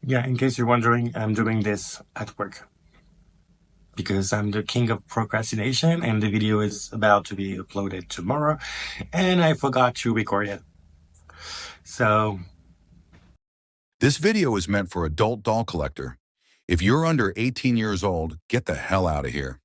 Yeah, in case you're wondering, I'm doing this at work because I'm the king of procrastination and the video is about to be uploaded tomorrow and I forgot to record it. So, This video is meant for adult doll collector. If you're under 18 years old, get the hell out of here.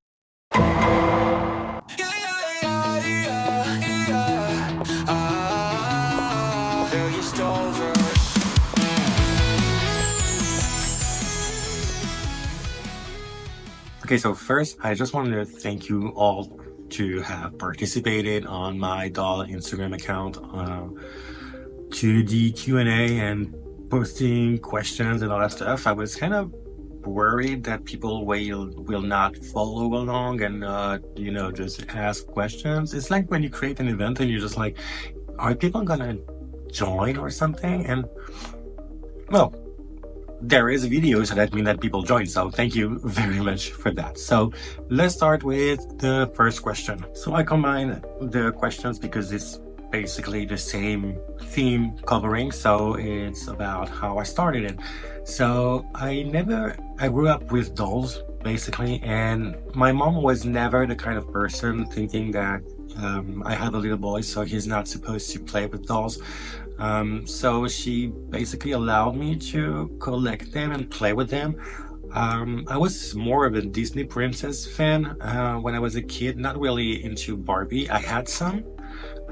okay, so first, I just wanted to thank you all to have participated on my doll Instagram account to the Q&A and posting questions and all that stuff. I was kind of worried that people will not follow along and just ask questions. It's like when you create an event and you're just like, are people gonna join or something? And well, there is a video, so that means that people join, so thank you very much for that. So let's start with the first question. So I combine the questions because it's basically the same theme covering, so it's about how I started it. So I grew up with dolls basically, and my mom was never the kind of person thinking that I have a little boy, so he's not supposed to play with dolls. So she basically allowed me to collect them and play with them. I was more of a Disney princess fan when I was a kid, not really into Barbie. I had some,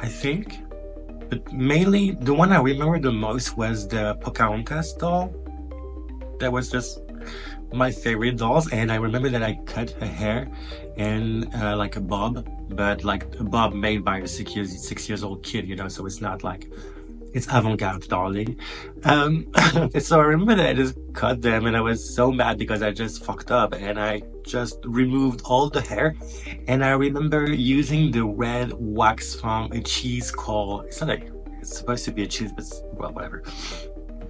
I think, but mainly the one I remember the most was the Pocahontas doll. That was just my favorite dolls, and I remember that I cut her hair and like a bob, but like a bob made by a 6 years old kid, so it's not like it's avant-garde, darling. So I remember that I just cut them and I was so mad because I just fucked up and I just removed all the hair. And I remember using the red wax from a cheese called, it's supposed to be a cheese, but well, whatever.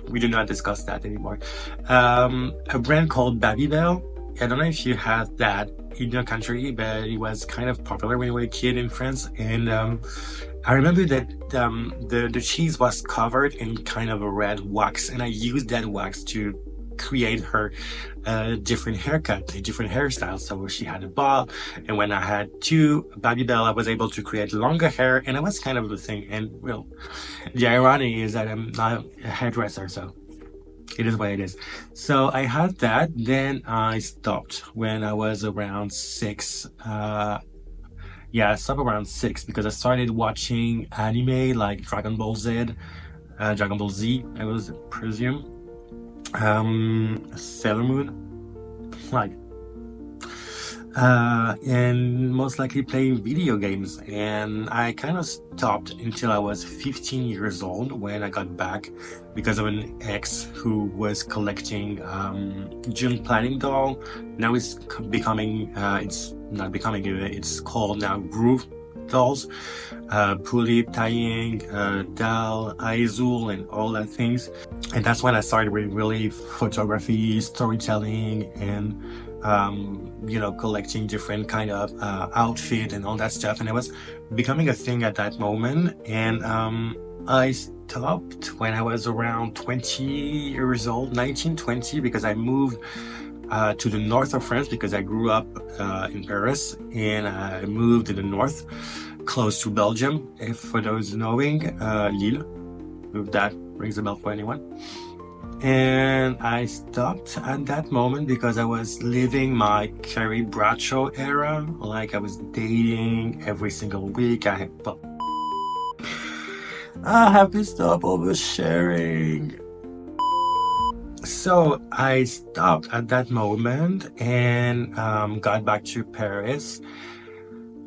We do not discuss that anymore. A brand called Babybel. I don't know if you had that in your country, but it was kind of popular when we were a kid in France. And I remember that the cheese was covered in kind of a red wax, and I used that wax to create her different haircut, a different hairstyle. So she had a bob, and when I had two Babybel, I was able to create longer hair, and it was kind of the thing. And well, the irony is that I'm not a hairdresser, so it is what it is. So I had that, then I stopped when I was around 6. I stopped around 6 because I started watching anime like Dragon Ball Z, I was presume, Sailor Moon, like, and most likely playing video games. And I kind of stopped until I was 15 years old when I got back because of an ex who was collecting June planning doll. Now it's becoming, it's not becoming, it's called now groove dolls, pulley tying, dal, Aizul, and all that things. And that's when I started with really photography, storytelling, and collecting different kind of outfit and all that stuff. And it was becoming a thing at that moment. And I stopped when I was around 20 years old, 19, 20, because I moved to the north of France because I grew up in Paris, and I moved to the north, close to Belgium, if for those knowing, Lille, if that rings a bell for anyone. And I stopped at that moment because I was living my Carrie Bradshaw era. Like, I was dating every single week. I have to stop oversharing. So I stopped at that moment and got back to Paris,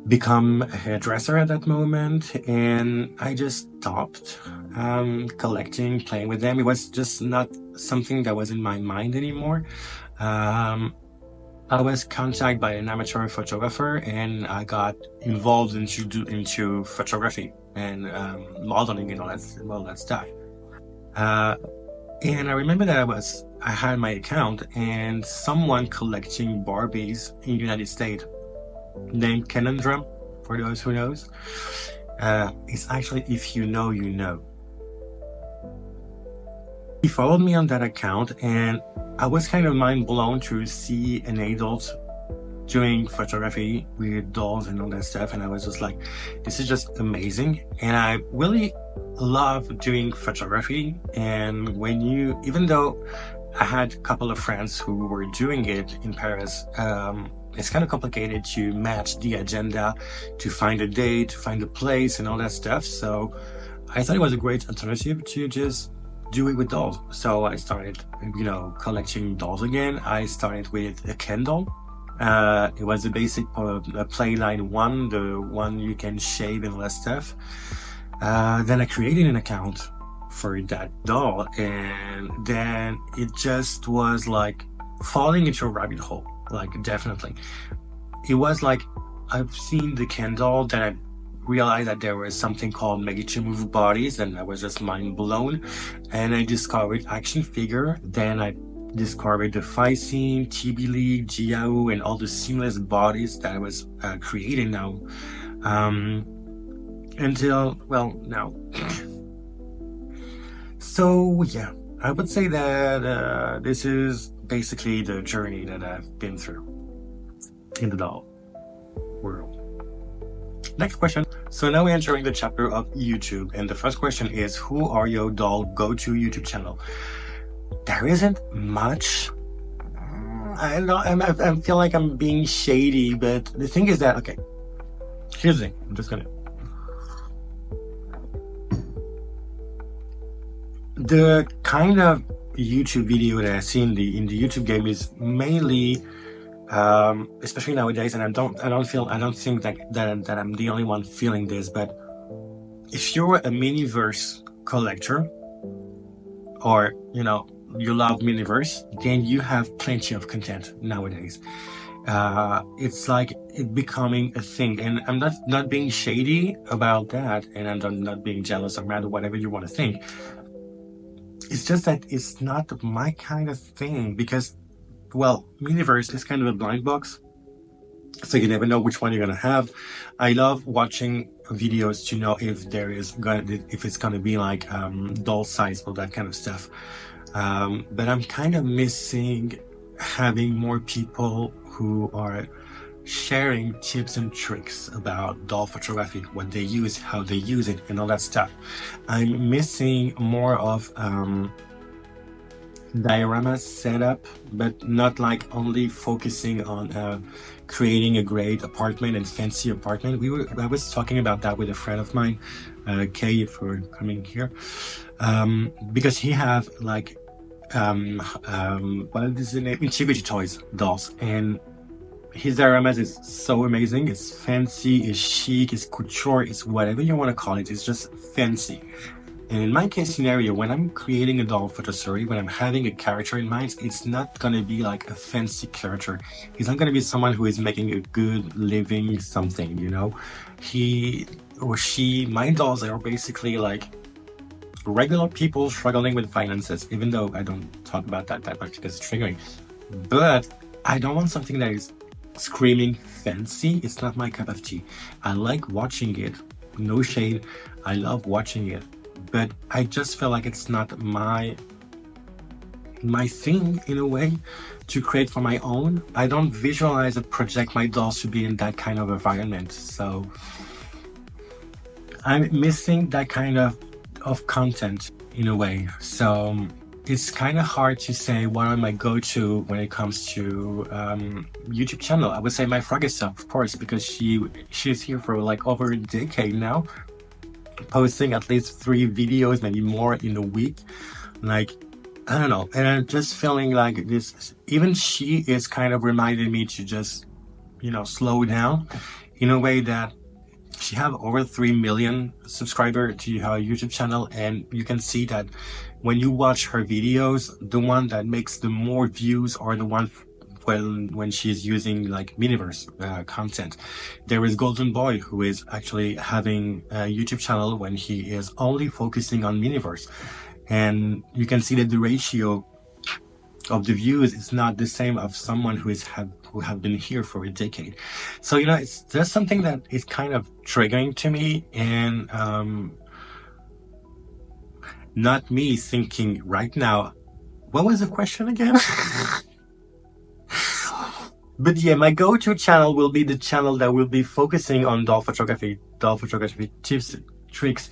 become a hairdresser at that moment, and I just stopped collecting, playing with them. It was just not something that was in my mind anymore. I was contacted by an amateur photographer, and I got involved into photography and modeling and all that stuff. And I remember that I had my account, and someone collecting Barbies in the United States named Conundrum, for those who knows. It's actually, if you know, you know. He followed me on that account, and I was kind of mind blown to see an adult doing photography with dolls and all that stuff, and I was just like, this is just amazing. And I really love doing photography. And even though I had a couple of friends who were doing it in Paris, it's kind of complicated to match the agenda, to find a date, to find a place and all that stuff. So I thought it was a great alternative to just do it with dolls. So I started, collecting dolls again. I started with a candle. It was a basic Playline one, the one you can shave and all that stuff. Then I created an account for that doll, and then it just was like falling into a rabbit hole. Like, definitely. It was like, I've seen the candle, then I realized that there was something called made-to-move bodies, and I was just mind blown. And I discovered action figure. Then I discovered the Faisine, TB Jiao, and all the seamless bodies that I was creating now. Until, well, now. So yeah, I would say that this is basically the journey that I've been through in the doll world. Next question. So now we're entering the chapter of YouTube, and the first question is, who are your doll go-to YouTube channel? There isn't much. I feel like I'm being shady, but the thing is that, okay, here's the thing. I'm just gonna. The kind of YouTube video that I see in the YouTube game is mainly, especially nowadays, and I don't think that I'm the only one feeling this, but if you're a Miniverse collector, or you love Miniverse, then you have plenty of content nowadays. It's like it becoming a thing, and I'm not being shady about that, and I'm not being jealous or mad or whatever you want to think. It's just that it's not my kind of thing, because, well, Miniverse is kind of a blind box, so you never know which one you're gonna have. I love watching videos to know if it's gonna be like doll size or that kind of stuff. But I'm kind of missing having more people who are sharing tips and tricks about doll photography, what they use, how they use it, and all that stuff. I'm missing more of diorama setup, but not like only focusing on creating a great apartment and fancy apartment. I was talking about that with a friend of mine, Kay, for coming here, because he have like what is the name? Integrity Toys dolls, and his dioramas is so amazing. It's fancy, it's chic, it's couture, it's whatever you want to call it. It's just fancy. And in my case scenario, when I'm creating a doll photo story, when I'm having a character in mind, it's not gonna be like a fancy character. He's not gonna be someone who is making a good living something, He or she, my dolls are basically like regular people struggling with finances, even though I don't talk about that much because it's triggering. But I don't want something that is screaming fancy. It's not my cup of tea. I like watching it, no shade, I love watching it, but I just feel like it's not my thing in a way to create for my own. I don't visualize or project my dolls to be in that kind of environment, so I'm missing that kind of content in a way. So it's kind of hard to say what are my go-to when it comes to YouTube channel. I would say my frog stuff, of course, because she's here for like over a decade now, posting at least 3 videos, maybe more in a week. Like, I don't know, and I'm just feeling like this, even she is kind of reminding me to just slow down, in a way that she have over 3 million subscribers to her YouTube channel, and you can see that when you watch her videos, the one that makes the more views are the one when she's using like Miniverse content. There is Golden Boy, who is actually having a YouTube channel when he is only focusing on Miniverse, and you can see that the ratio of the views is not the same of someone who have been here for a decade. So it's just something that is kind of triggering to me, and not me thinking right now, what was the question again? But yeah, my go-to channel will be the channel that will be focusing on doll photography tips, tricks,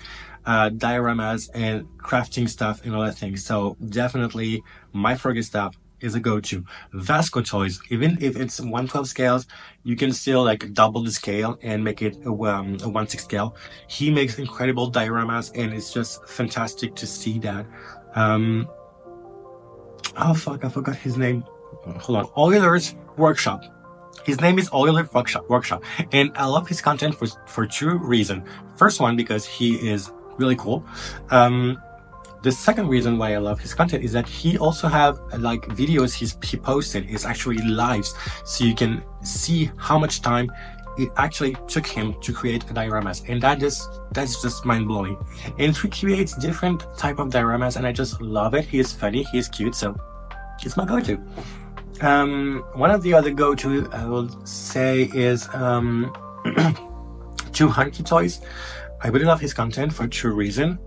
dioramas, and crafting stuff and other things. So definitely my Fergus stuff is a go-to. Vasco toys, even if it's 1/12 scales, you can still like double the scale and make it a 1/6 scale. He makes incredible dioramas, and it's just fantastic to see that. Oh fuck, I forgot his name. Hold on. Euler's Workshop. His name is Euler Workshop. And I love his content for two reasons. First one, because he is really cool. The second reason why I love his content is that he also have like videos he posted is actually lives. So you can see how much time it actually took him to create a dioramas, and that's just mind-blowing. And he creates different type of dioramas, and I just love it. He is funny, he is cute, so it's my go-to. One of the other go-to I will say is Too Hunky Toys. I really love his content for two reasons.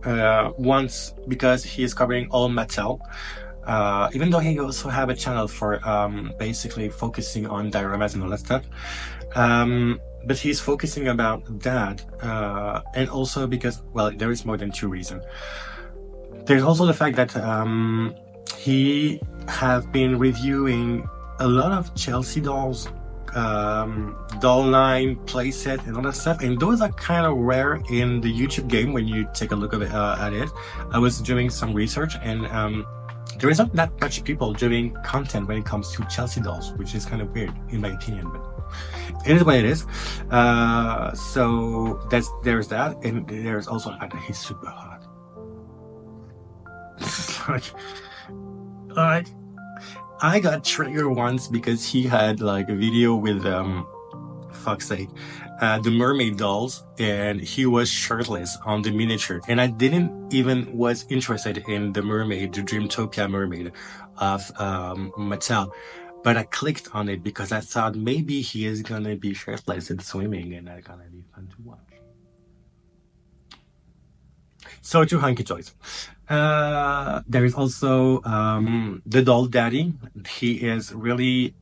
Once, because he is covering all Mattel, even though he also have a channel for basically focusing on dioramas and all that stuff. But he's focusing about that, and also because, well, there is more than two reasons. There's also the fact that he have been reviewing a lot of Chelsea dolls, doll line, playset, and all that stuff, and those are kind of rare in the YouTube game when you take a look at it. I was doing some research, and there isn't that much people doing content when it comes to Chelsea dolls, which is kind of weird in my opinion, but it is what it is. So there's that, and there's also the fact that he's super hot. like I got triggered once because he had like a video with fuck's sake, the mermaid dolls, and he was shirtless on the miniature, and I didn't even was interested in the mermaid, the Dreamtopia mermaid of Mattel, but I clicked on it because I thought maybe he is gonna be shirtless and swimming, and that's gonna be fun to watch. So Too Hunky Toys. There is also the Doll Daddy. He is really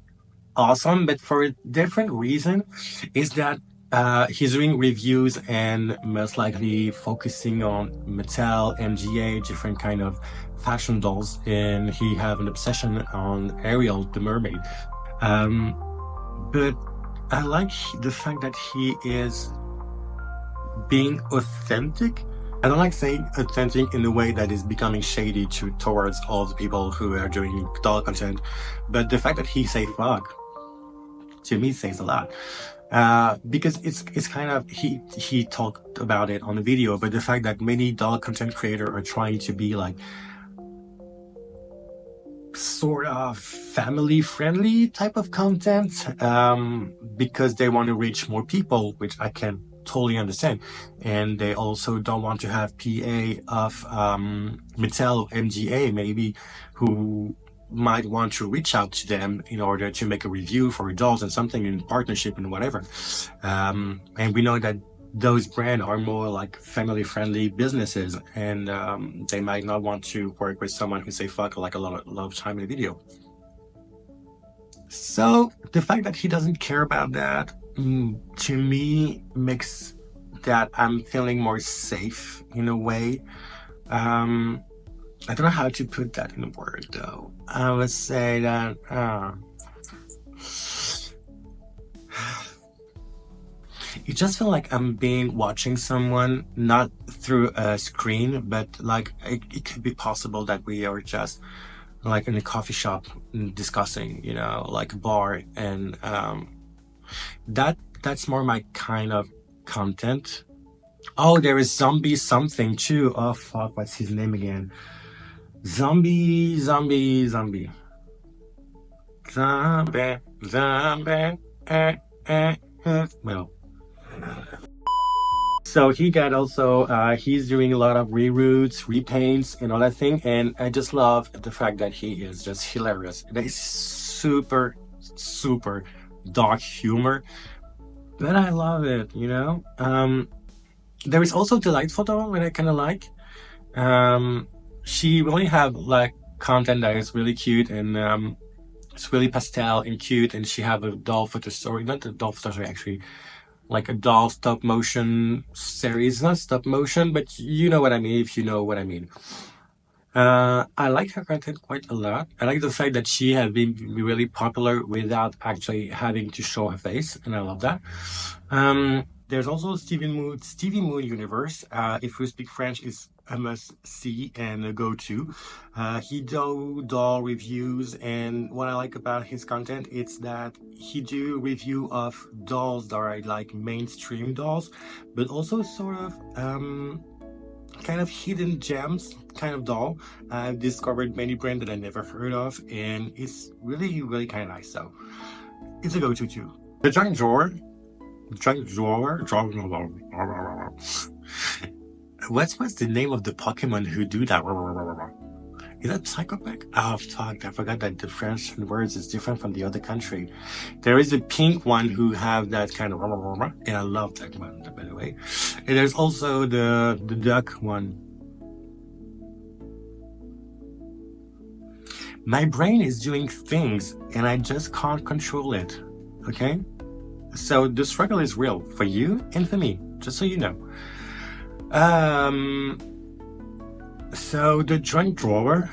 awesome, but for a different reason. Is that he's doing reviews and most likely focusing on Mattel, MGA, different kind of fashion dolls, and he have an obsession on Ariel, the mermaid. But I like the fact that he is being authentic. I don't like saying authentic in a way that is becoming shady towards all the people who are doing doll content, but the fact that he say fuck, to me says a lot. Because it's kind of, he talked about it on the video, but the fact that many doll content creators are trying to be like sort of family friendly type of content, because they want to reach more people, which I can totally understand, and they also don't want to have PA of Mattel, MGA maybe, who might want to reach out to them in order to make a review for dolls and something in partnership and whatever. And we know that those brands are more like family friendly businesses, and they might not want to work with someone who say fuck like a lot of time in a video. So the fact that he doesn't care about that, to me, makes that I'm feeling more safe in a way. I don't know how to put that in a word though. I would say that it just feels like I'm watching someone, not through a screen, but like it could be possible that we are just like in a coffee shop discussing, you know, like a bar, and that's more my kind of content. Oh, there is Zombie something too. Oh fuck, what's his name again? Zombie. Well, so he got also he's doing a lot of reroots, repaints, and all that thing, and I just love the fact that he is just hilarious. That is super dark humor, but I love it, you know. There is also Delightful Doll that I kind of like. she really have like content that is really cute, and it's really pastel and cute, and she have a doll photo story, not a doll photo story actually, like a doll stop motion series, not stop motion, but you know what I mean if you know what I mean. I like her content quite a lot. I like the fact that she has been really popular without actually having to show her face, and I love that. There's also Stevie Moon Universe. If you speak French, is a must see and a go-to. He do doll reviews, and what I like about his content is that he do review of dolls that are like mainstream dolls, but also sort of kind of hidden gems kind of doll. I've discovered many brands that I never heard of, and it's really, really kind of nice. So it's a go-to too. The junk drawer. What's the name of the Pokemon who do that? Is that Psychopath? Oh fuck, I forgot that the French words is different from the other country. There is a pink one who have that kind of, and I love that one, by the way. And there's also the duck one. My brain is doing things and I just can't control it. Okay? So the struggle is real for you and for me, just so you know. So the joint drawer,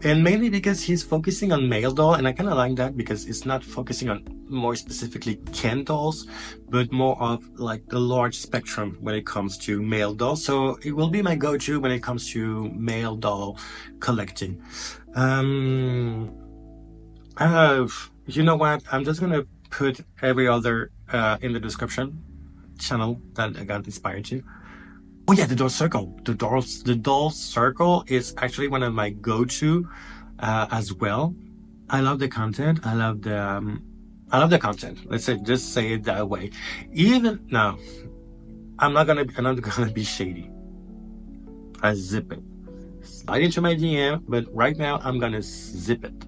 and mainly because he's focusing on male doll, and I kind of like that because it's not focusing on more specifically Ken dolls, but more of like the large spectrum when it comes to male dolls. So it will be my go-to when it comes to male doll collecting. You know what? I'm just gonna put every other in the description channel that I got inspired to. Oh yeah, the doll circle. The doll circle is actually one of my go-to as well. I love the content. I love the content. Let's say, just say it that way. Even now, I'm not gonna be shady. I zip it. Slide into my DM, but right now I'm gonna zip it.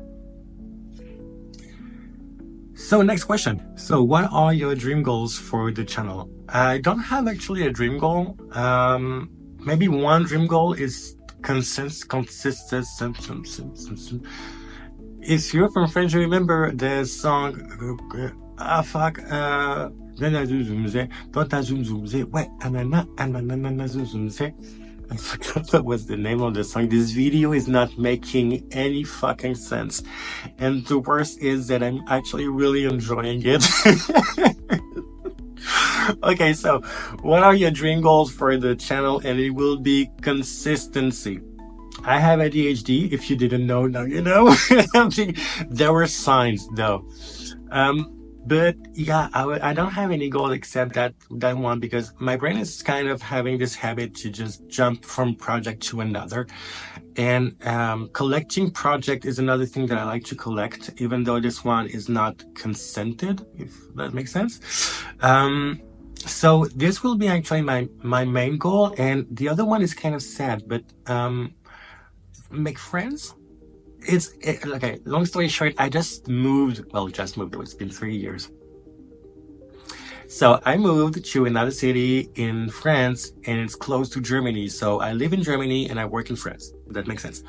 So next question. So what are your dream goals for the channel? I don't have actually a dream goal. Maybe one dream goal is consistent. If you're from French, you remember the song I forgot what was the name of the song. This video is not making any fucking sense. And the worst is that I'm actually really enjoying it. Okay, so what are your dream goals for the channel? And it will be consistency. I have ADHD. If you didn't know, now you know. There were signs though. But yeah, I don't have any goal except that one, because my brain is kind of having this habit to just jump from project to another. And collecting project is another thing that I like to collect, even though this one is not consented, if that makes sense. So this will be actually my main goal. And the other one is kind of sad, but make friends. Okay, long story short, I just moved, it's been 3 years. So I moved to another city in France, and it's close to Germany. So I live in Germany and I work in France. That makes sense.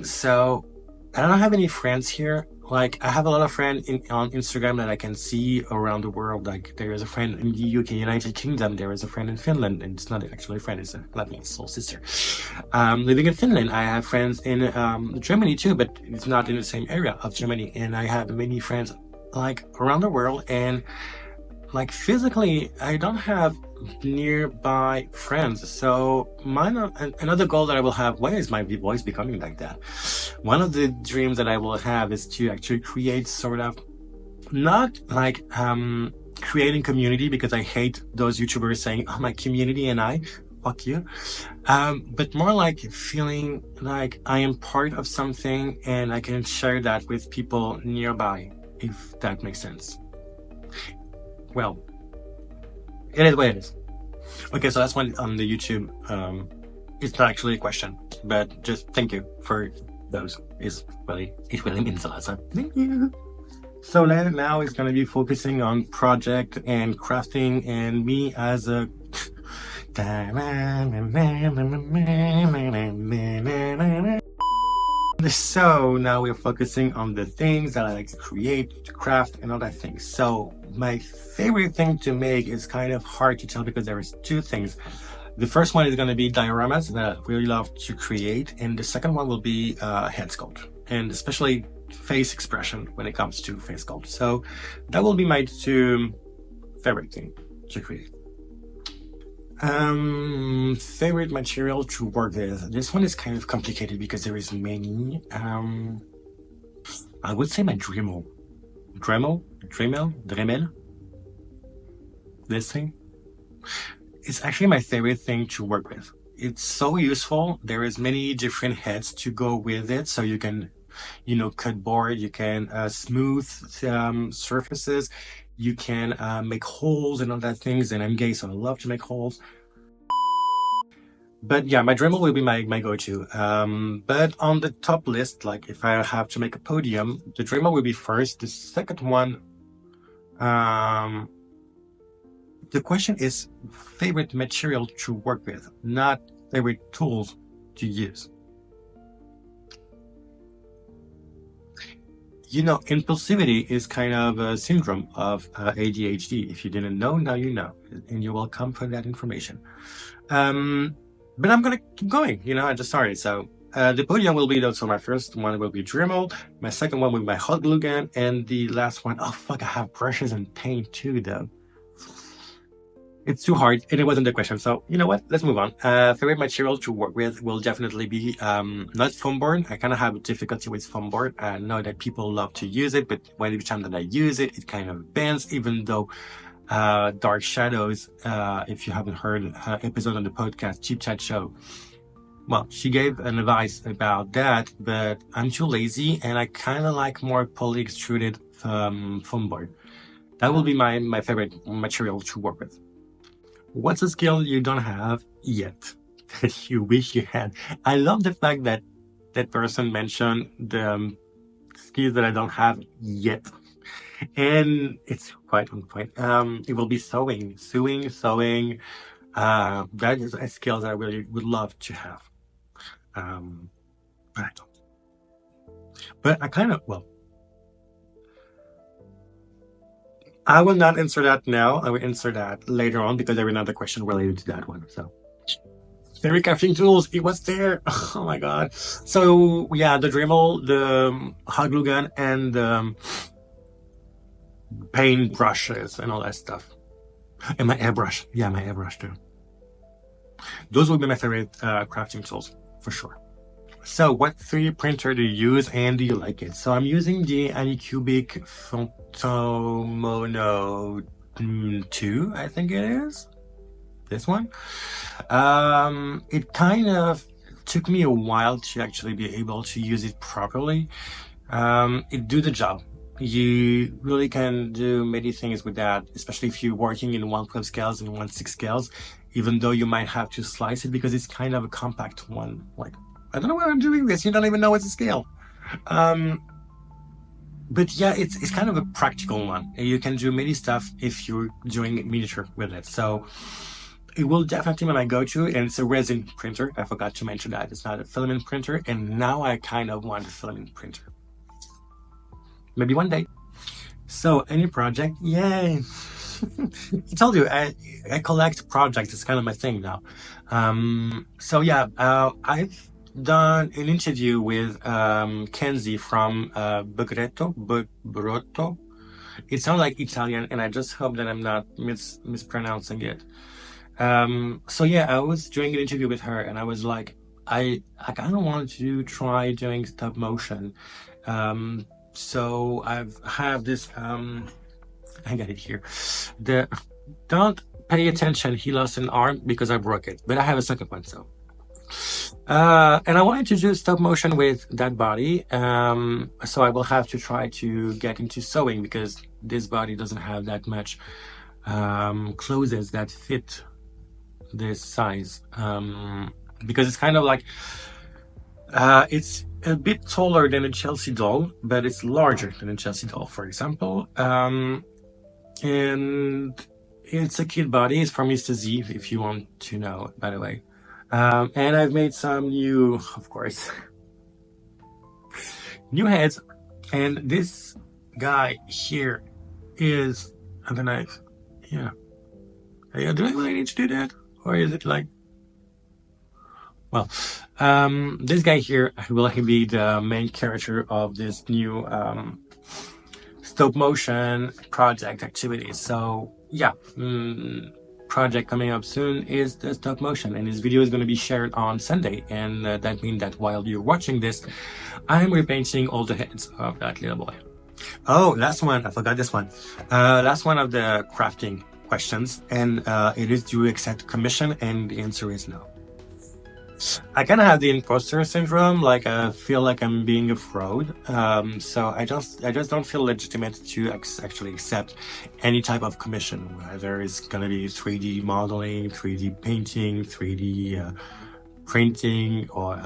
So I don't have any friends here. Like, I have a lot of friends on Instagram that I can see around the world. Like, there is a friend in the UK, United Kingdom. There is a friend in Finland, and it's not actually a friend, it's a soul sister. Living in Finland, I have friends in Germany too, but it's not in the same area of Germany. And I have many friends like around the world, and like physically, I don't have nearby friends. So another goal that I will have, when is my voice becoming like that? One of the dreams that I will have is to actually create sort of, not like creating community, because I hate those YouTubers saying, oh, my community and I, fuck you. But more like feeling like I am part of something and I can share that with people nearby, if that makes sense. Well, it is what it is. Okay, so that's one on the YouTube. It's not actually a question, but just thank you for those. It really means a lot. So thank you. So now it's gonna be focusing on project and crafting, and me as a So now we're focusing on the things that I like to create, to craft, and other things. So my favorite thing to make is kind of hard to tell because there is two things. The first one is going to be dioramas that I really love to create, and the second one will be head sculpt, and especially face expression when it comes to face sculpt. So that will be my two favorite thing to create. Favorite material to work with. This one is kind of complicated because there is many. I would say my Dremel. Dremel. This thing. It's actually my favorite thing to work with. It's so useful. There is many different heads to go with it, so you can, cut board. You can smooth surfaces. You can make holes and all that things, and I'm gay, so I love to make holes. But yeah, my Dremel will be my go-to. But on the top list, like if I have to make a podium, the Dremel will be first. The second one, the question is favorite material to work with, not favorite tools to use. Impulsivity is kind of a syndrome of ADHD. If you didn't know, now you know, and you're welcome for that information. But I'm gonna keep going. I just started. So the podium will be so my first one will be Dremel, my second one will be my hot glue gun, and the last one, oh fuck, I have brushes and paint too though. It's too hard, and it wasn't the question. So you know what? Let's move on. Favorite material to work with will definitely be not foam board. I kind of have difficulty with foam board. I know that people love to use it, but every time that I use it, it kind of bends. Even though Dark Shadows, if you haven't heard episode on the podcast Chip Chat Show, well, she gave an advice about that, but I'm too lazy, and I kind of like more poly extruded foam board. That will be my favorite material to work with. What's a skill you don't have yet that you wish you had? I love the fact that that person mentioned the skills that I don't have yet. And it's quite on point. It will be sewing. That is a skill that I really would love to have. But I don't. But I kind of, I will not answer that now. I will answer that later on because there is another question related to that one. So, favorite crafting tools. It was there. Oh my god. So yeah, the Dremel, the hot glue gun, and the paint brushes and all that stuff. And my airbrush. Yeah, my airbrush too. Those will be my favorite crafting tools for sure. So what 3D printer do you use and do you like it? So I'm using the Anycubic Phantomono 2, I think it is. This one. It kind of took me a while to actually be able to use it properly. It do the job. You really can do many things with that, especially if you're working in 1/12 scales and 1/6 scales, even though you might have to slice it because it's kind of a compact one. Like, I don't know why I'm doing this. You don't even know it's a scale. But yeah, it's kind of a practical one. You can do many stuff if you're doing miniature with it. So it will definitely be my go-to, and it's a resin printer. I forgot to mention that. It's not a filament printer, and now I kind of want a filament printer. Maybe one day. So any project, yay. I told you, I collect projects. It's kind of my thing now. So yeah, I've done an interview with Kenzie from Brotto. It sounds like Italian, and I just hope that I'm not mispronouncing it. So yeah, I was doing an interview with her, and I was like, I kind of wanted to try doing stop motion. So I have this, I got it here. Don't pay attention, he lost an arm because I broke it, but I have a second one, so. And I wanted to do stop motion with that body, so I will have to try to get into sewing because this body doesn't have that much clothes that fit this size, because it's kind of like, it's a bit taller than a Chelsea doll, but it's larger than a Chelsea doll, for example. And It's a kid body. It's from Mr. Z, if you want to know, by the way. And I've made some new, of course, new heads. And this guy here is, I don't know, yeah. Do I really need to do that? Or is it like, well, this guy here will be the main character of this new stop motion project activity. So yeah, project coming up soon is the stop motion, and this video is going to be shared on Sunday, and that means that while you're watching this, I'm repainting all the heads of that little boy. Oh, last one, I forgot this one. Last one of the crafting questions, and it is, do you accept commission? And the answer is no. I kind of have the imposter syndrome, like I feel like I'm being a fraud. So I just don't feel legitimate to actually accept any type of commission, whether it's gonna be 3D modeling, 3D painting, 3D printing, or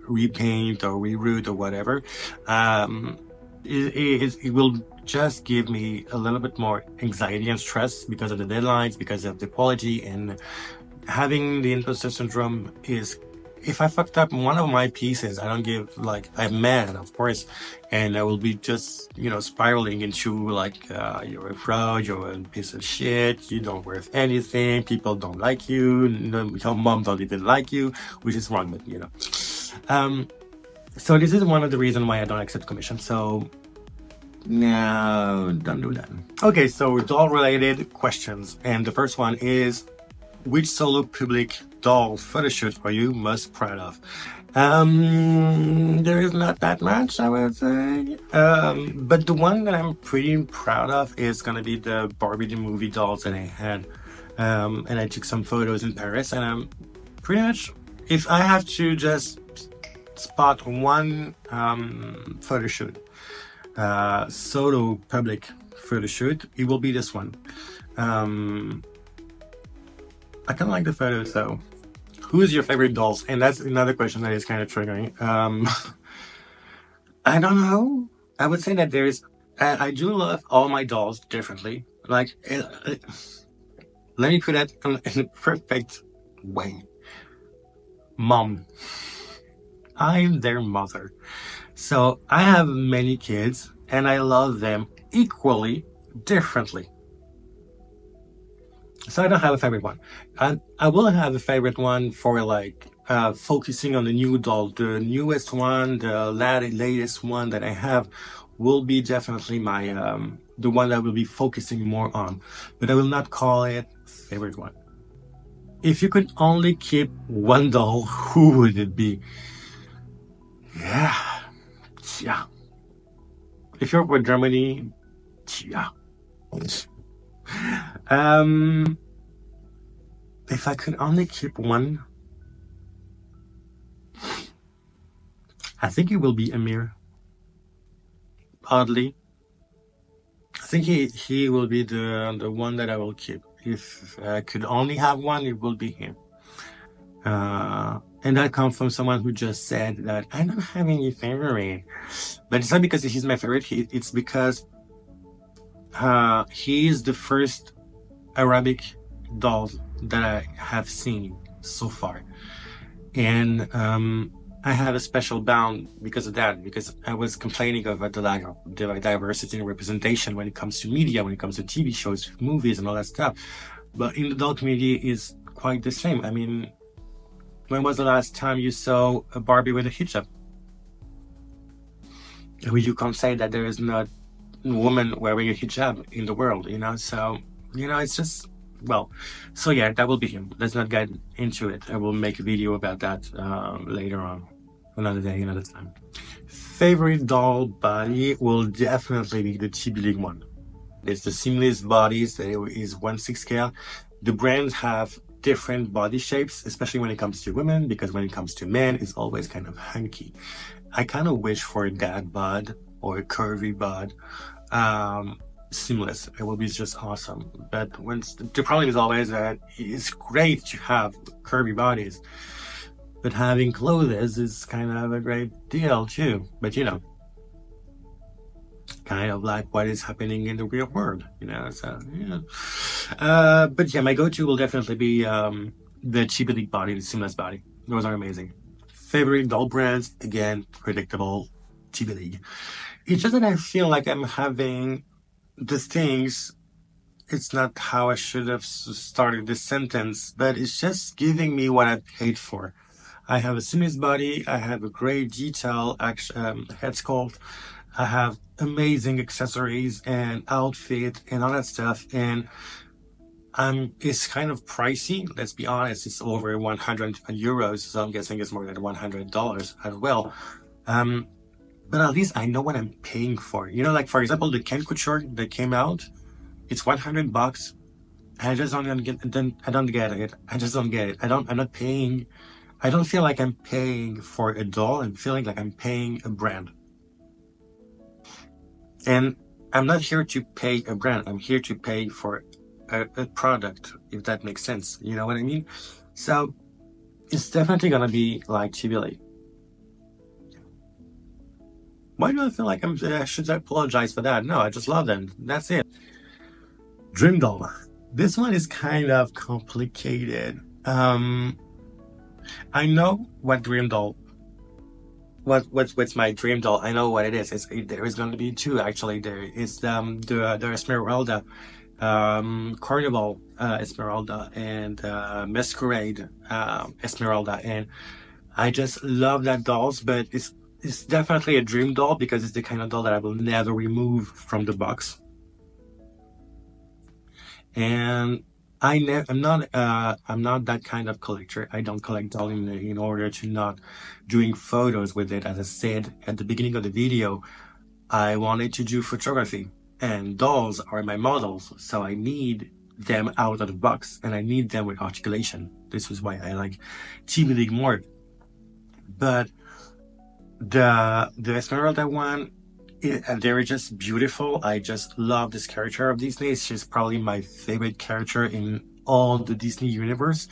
repaint or reroot or whatever. It will just give me a little bit more anxiety and stress because of the deadlines, because of the quality, and having the imposter syndrome is, if I fucked up one of my pieces, I don't give, like, I'm mad, of course, and I will be just, spiraling into like, you're a fraud, you're a piece of shit, you don't worth anything, people don't like you, your mom don't even like you, which is wrong, but so this is one of the reasons why I don't accept commission. So no, don't do that. Okay, so doll related questions, and the first one is, which solo public doll photo shoot are you most proud of? There is not that much, I would say. But the one that I'm pretty proud of is gonna be the Barbie the movie dolls that I had. And I took some photos in Paris, and I'm pretty much, if I have to just spot one photo shoot, solo public photo shoot, it will be this one. I kind of like the photos though. Who is your favorite dolls? And that's another question that is kind of triggering. I don't know. I would say that I do love all my dolls differently. Like, let me put that in a perfect way. Mom. I'm their mother. So I have many kids and I love them equally differently. So I don't have a favorite one. I will have a favorite one for like focusing on the new doll. The newest one, the latest one that I have will be definitely my the one that I will be focusing more on. But I will not call it favorite one. If you could only keep one doll, who would it be? Yeah. If you're from Germany, yeah. If I could only keep one, I think it will be Amir. Oddly, I think he will be the one that I will keep. If I could only have one, it will be him. And that comes from someone who just said that I don't have any favorite, but it's not because he's my favorite. It's because he is the first Arabic doll that I have seen so far, and I have a special bound because of that, because I was complaining about the lack of diversity and representation when it comes to media, when it comes to TV shows, movies, and all that stuff. But in the doll community is quite the same. I mean, when was the last time you saw a Barbie with a hijab? You can't say that there is not a woman wearing a hijab in the world, So, it's just, well, so yeah, that will be him. Let's not get into it. I will make a video about that later on, another day, another time. Favorite doll body will definitely be the Chibi one. It's the seamless bodies that is 1/6 scale. The brands have different body shapes, especially when it comes to women, because when it comes to men, it's always kind of hunky. I kind of wish for a dad bod or a curvy bod. Seamless, it will be just awesome. But the problem is always that it's great to have curvy bodies, but having clothes is kind of a great deal too. But kind of like what is happening in the real world, you know. So yeah. But yeah, my go-to will definitely be the Chibi League body, the seamless body. Those are amazing. Favorite doll brands, again, predictable, Chibi League. It's just that I feel like I'm having the things. It's not how I should have started this sentence, but it's just giving me what I paid for. I have a seamless body. I have a great detail head sculpt. I have amazing accessories and outfit and all that stuff. And it's kind of pricey. Let's be honest. It's over 100 euros. So I'm guessing it's more than $100 as well. But at least I know what I'm paying for. You know, like for example, the Ken Couture that came out, it's $100. I just don't get it. I don't get it. I just don't get it. I'm not paying. I don't feel like I'm paying for a doll. I'm feeling like I'm paying a brand. And I'm not here to pay a brand. I'm here to pay for a product, if that makes sense. You know what I mean? So it's definitely gonna be like Chibili. Why do I feel like I should apologize for that? No, I just love them. That's it. Dream doll. This one is kind of complicated. I know what dream doll. What's my dream doll? I know what it is. There is going to be two actually. There is the Esmeralda, Carnival Esmeralda, and Masquerade Esmeralda, and I just love that dolls. But it's definitely a dream doll because it's the kind of doll that I will never remove from the box. And I'm not that kind of collector. I don't collect dolls in order to not doing photos with it. As I said at the beginning of the video, I wanted to do photography, and dolls are my models, so I need them out of the box, and I need them with articulation. This is why I like Chibi League more. But the Esmeralda one, they're just beautiful. I just love this character of Disney. She's probably my favorite character in all the Disney universe.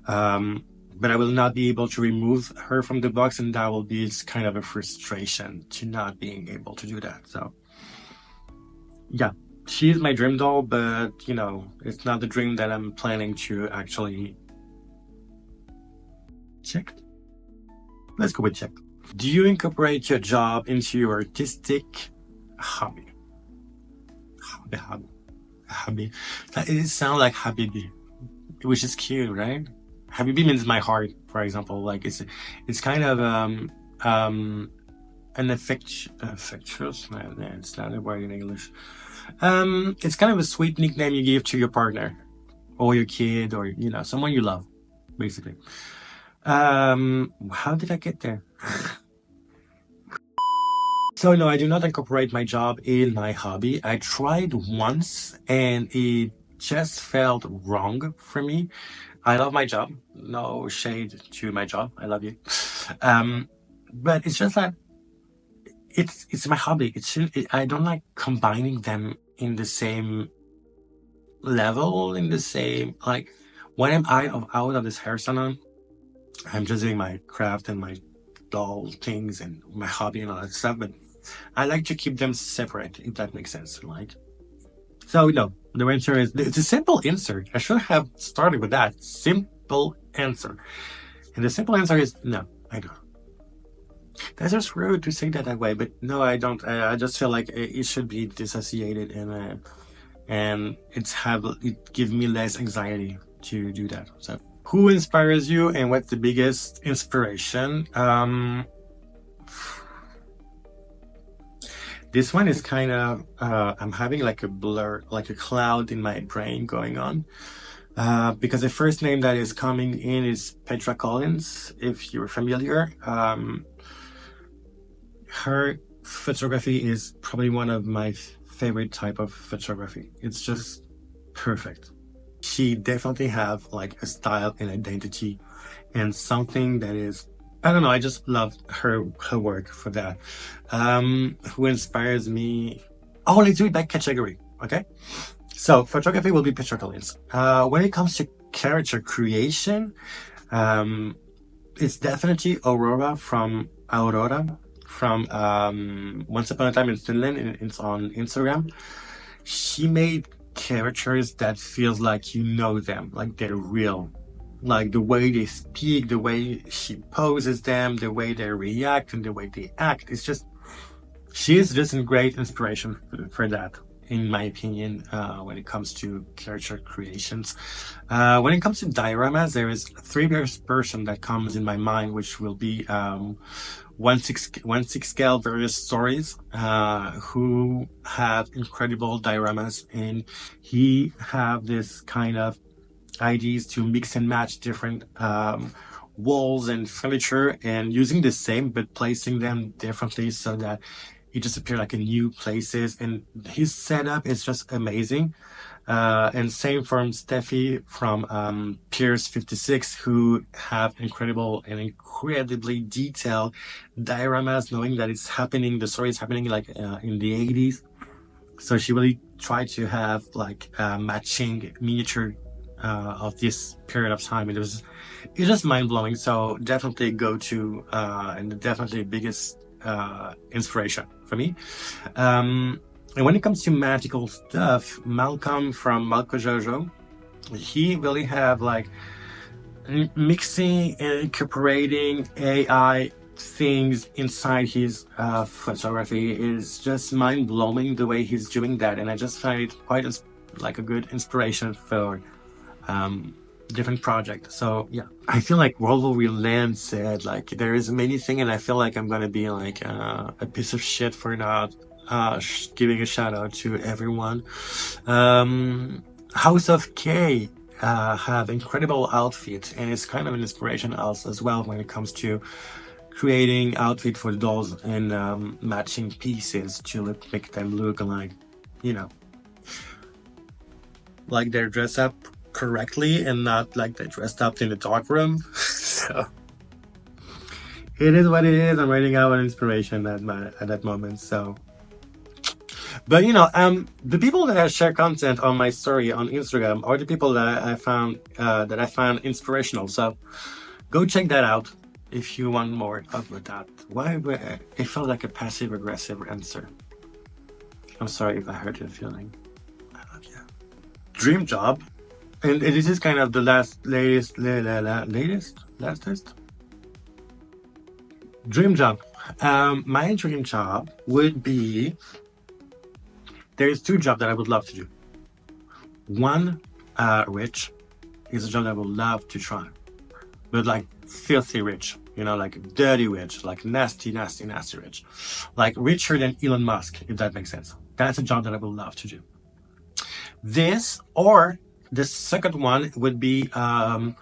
But I will not be able to remove her from the box, and that will be kind of a frustration to not being able to do that. So yeah, she is my dream doll, but you know, it's not the dream that I'm planning to actually check. Let's go with check. Do you incorporate your job into your artistic hobby? Hobby. It sounds like Habibi, which is cute, right? Habibi means my heart, for example. Like it's kind of an affectuous. No, it's not a word in English. It's kind of a sweet nickname you give to your partner, or your kid, or you know, someone you love, basically. How did I get there? So no, I do not incorporate my job in my hobby. I tried once and it just felt wrong for me. I love my job. No shade to my job. I love you. But it's just that it's my hobby. I don't like combining them in the same level, in the same, like when I'm out of this hair salon, I'm just doing my craft and my doll things and my hobby and all that stuff, but I like to keep them separate, if that makes sense. Like, so no, the answer is, it's a simple answer. I should have started with that simple answer, and the simple answer is no, I don't. That's just rude to say that way, but no, I don't. I just feel like it should be dissociated, and it gives me less anxiety to do that. So, who inspires you, and what's the biggest inspiration? This one is kind of, I'm having like a blur, like a cloud in my brain going on. Because the first name that is coming in is Petra Collins, if you're familiar. Her photography is probably one of my favorite type of photography. It's just perfect. She definitely have like a style and identity and something that is, I don't know, I just love her work for that. Who inspires me? Oh, let's do it by category, okay? So photography will be Petra Collins. When it comes to character creation, it's definitely Aurora from Aurora from Once Upon a Time in Finland, and it's on Instagram. She made characters that feels like you know them, like they're real. Like the way they speak, the way she poses them, the way they react, and the way they act. It's just, she is just a great inspiration for that, in my opinion, when it comes to character creations. When it comes to dioramas, there is three person that comes in my mind, which will be 1/6 scale various stories, who have incredible dioramas, and he have this kind of ideas to mix and match different walls and furniture, and using the same but placing them differently so that it just appear like in new places, and his setup is just amazing. And same from Steffi from Piers 56, who have incredible and incredibly detailed dioramas, knowing that it's happening, the story is happening like in the 80s. So she really tried to have like matching miniature of this period of time. It's just mind-blowing. So definitely go to and definitely biggest inspiration for me. And when it comes to magical stuff, Malcolm from Malco Jojo, he really have like mixing and incorporating AI things inside his photography is just mind-blowing the way he's doing that, and I just find it quite like a good inspiration for different project. So yeah, I feel like Wolverine Land said like there is many things, and I feel like I'm gonna be like a piece of shit for not giving a shout out to everyone. House of K have incredible outfits, and it's kind of an inspiration also as well when it comes to creating outfit for the dolls and matching pieces to make them look like, you know, like they're dressed up correctly and not like they dressed up in the dark room. So it is what it is. I'm writing out an inspiration at that moment. So, but you know, the people that I share content on my story on Instagram are the people that I found inspirational. So go check that out if you want more of that. Why it felt like a passive aggressive answer. I'm sorry if I hurt your feeling. I love you. Dream job. And this is kind of the latest dream job. My dream job would be, there's two jobs that I would love to do. One, rich, is a job that I would love to try, but like filthy rich, you know, like dirty rich, like nasty rich, like richer than Elon Musk, if that makes sense. That's a job that I would love to do. This, or the second one would be wife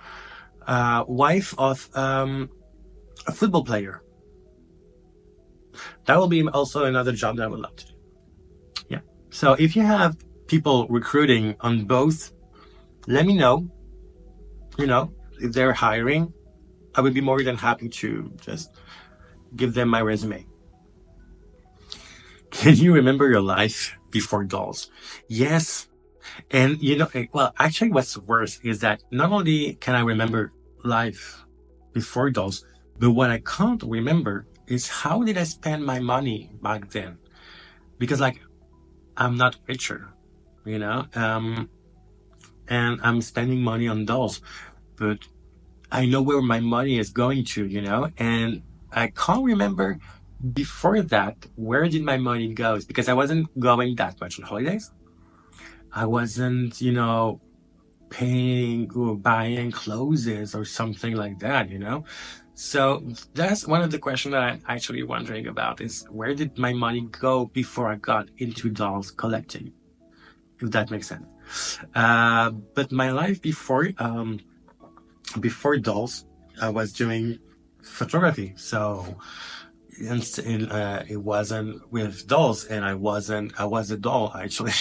of a football player. That will be also another job that I would love to do. Yeah. So if you have people recruiting on both, let me know. You know, if they're hiring, I would be more than happy to just give them my resume. Can you remember your life before dolls? Yes. And you know, well, actually what's worse is that not only can I remember life before dolls, but what I can't remember is how did I spend my money back then? Because like, I'm not richer, you know, and I'm spending money on dolls, but I know where my money is going to, you know, and I can't remember before that, where did my money go? Because I wasn't going that much on holidays. I wasn't, you know, paying or buying clothes or something like that, you know? So that's one of the questions that I'm actually wondering about is where did my money go before I got into dolls collecting? If that makes sense. But my life before dolls, I was doing photography. So and it wasn't with dolls, and I was a doll actually.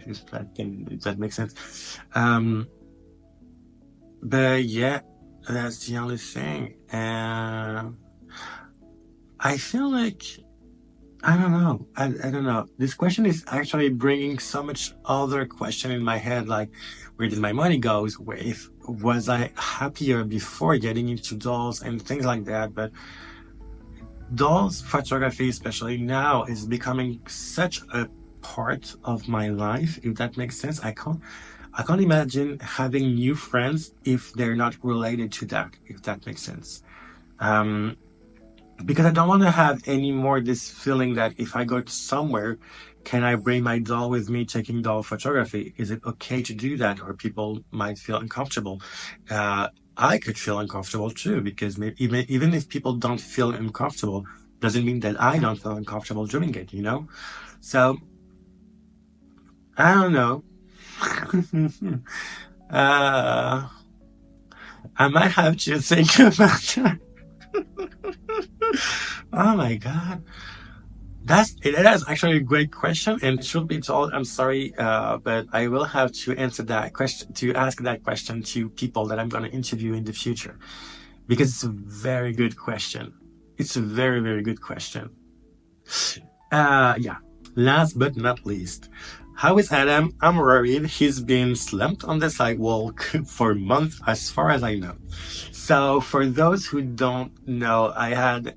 If that makes sense. But yeah, that's the only thing. I feel like, I don't know. I don't know. This question is actually bringing so much other question in my head, like where did my money go? Was I happier before getting into dolls and things like that? But dolls photography, especially now, is becoming such a part of my life, if that makes sense. I can't imagine having new friends if they're not related to that, if that makes sense. Um, because I don't want to have any more this feeling that if I go to somewhere, can I bring my doll with me taking doll photography? Is it okay to do that? Or people might feel uncomfortable. I could feel uncomfortable too, because even if people don't feel uncomfortable, doesn't mean that I don't feel uncomfortable doing it, you know? So, I don't know. uh, I might have to think about that. Oh my God. That is actually a great question, and truth be told, I'm sorry, but I will have to answer that question, to ask that question to people that I'm going to interview in the future, because it's a very good question. It's a very, very good question. Yeah. Last but not least, how is Adam? I'm worried. He's been slumped on the sidewalk for months, as far as I know. So, for those who don't know, I had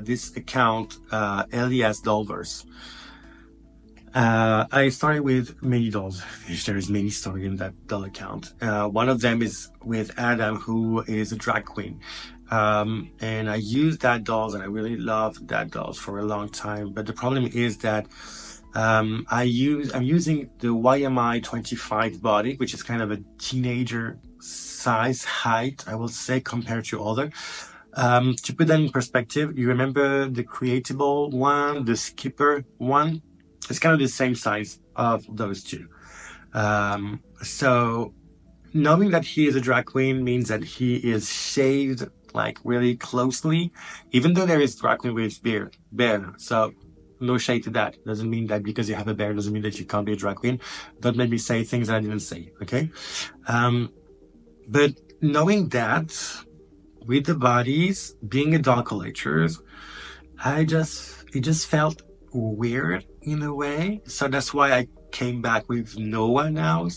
this account, Elias Dolvers. I started with many dolls. There's many stories in that doll account. One of them is with Adam, who is a drag queen. And I used that dolls, and I really loved that dolls for a long time. But the problem is that I'm using the YMI 25 body, which is kind of a teenager size height, I will say, compared to other. To put that in perspective, you remember the creatable one, the skipper one? It's kind of the same size of those two. So knowing that he is a drag queen means that he is shaved like really closely, even though there is drag queen with beard. So no shade to that. Doesn't mean that because you have a beard doesn't mean that you can't be a drag queen. Don't make me say things that I didn't say. Okay. But knowing that with the bodies, being a doll collector, it just felt weird in a way. So that's why I came back with Noah now.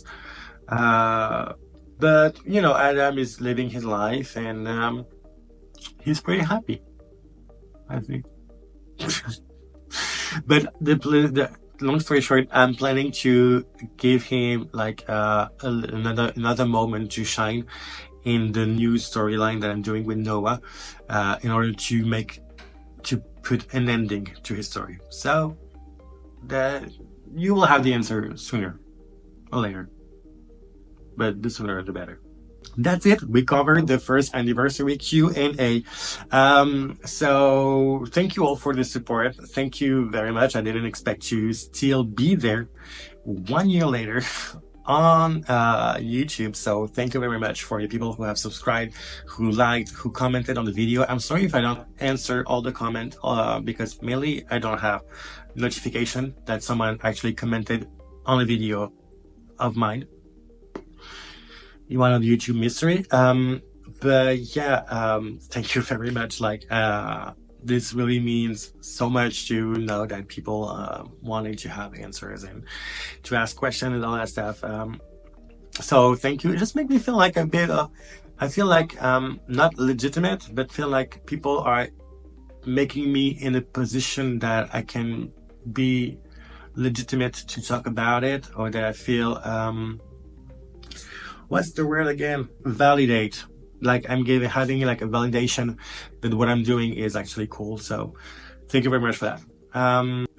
But you know, Adam is living his life, and he's pretty happy, I think. But the long story short, I'm planning to give him like another moment to shine in the new storyline that I'm doing with Noah, in order to put an ending to his story. So that you will have the answer sooner or later, but the sooner the better. That's it. We covered the first anniversary Q&A. So thank you all for the support. Thank you very much. I didn't expect to still be there 1 year later on YouTube. So thank you very much for the people who have subscribed, who liked, who commented on the video. I'm sorry if I don't answer all the comment, because mainly I don't have notification that someone actually commented on a video of mine. One of the YouTube mystery. But yeah, thank you very much. Like, this really means so much to know that people wanting to have answers and to ask questions and all that stuff. So thank you. It just make me feel like a bit I feel like not legitimate, but feel like people are making me in a position that I can be legitimate to talk about it, or that I feel what's the word again? Validate. Like I'm having like a validation that what I'm doing is actually cool. So thank you very much for that.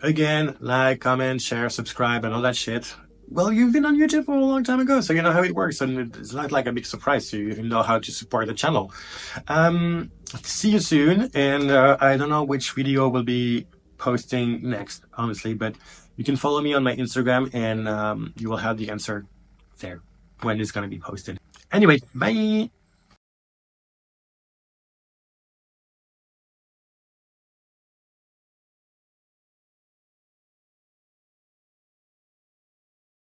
Again, like, comment, share, subscribe, and all that shit. Well, you've been on YouTube for a long time ago, so you know how it works, and it's not like a big surprise to you. You know how to support the channel. See you soon, and I don't know which video will be posting next, honestly, but you can follow me on my Instagram, and you will have the answer there when it's going to be posted. Anyway, bye!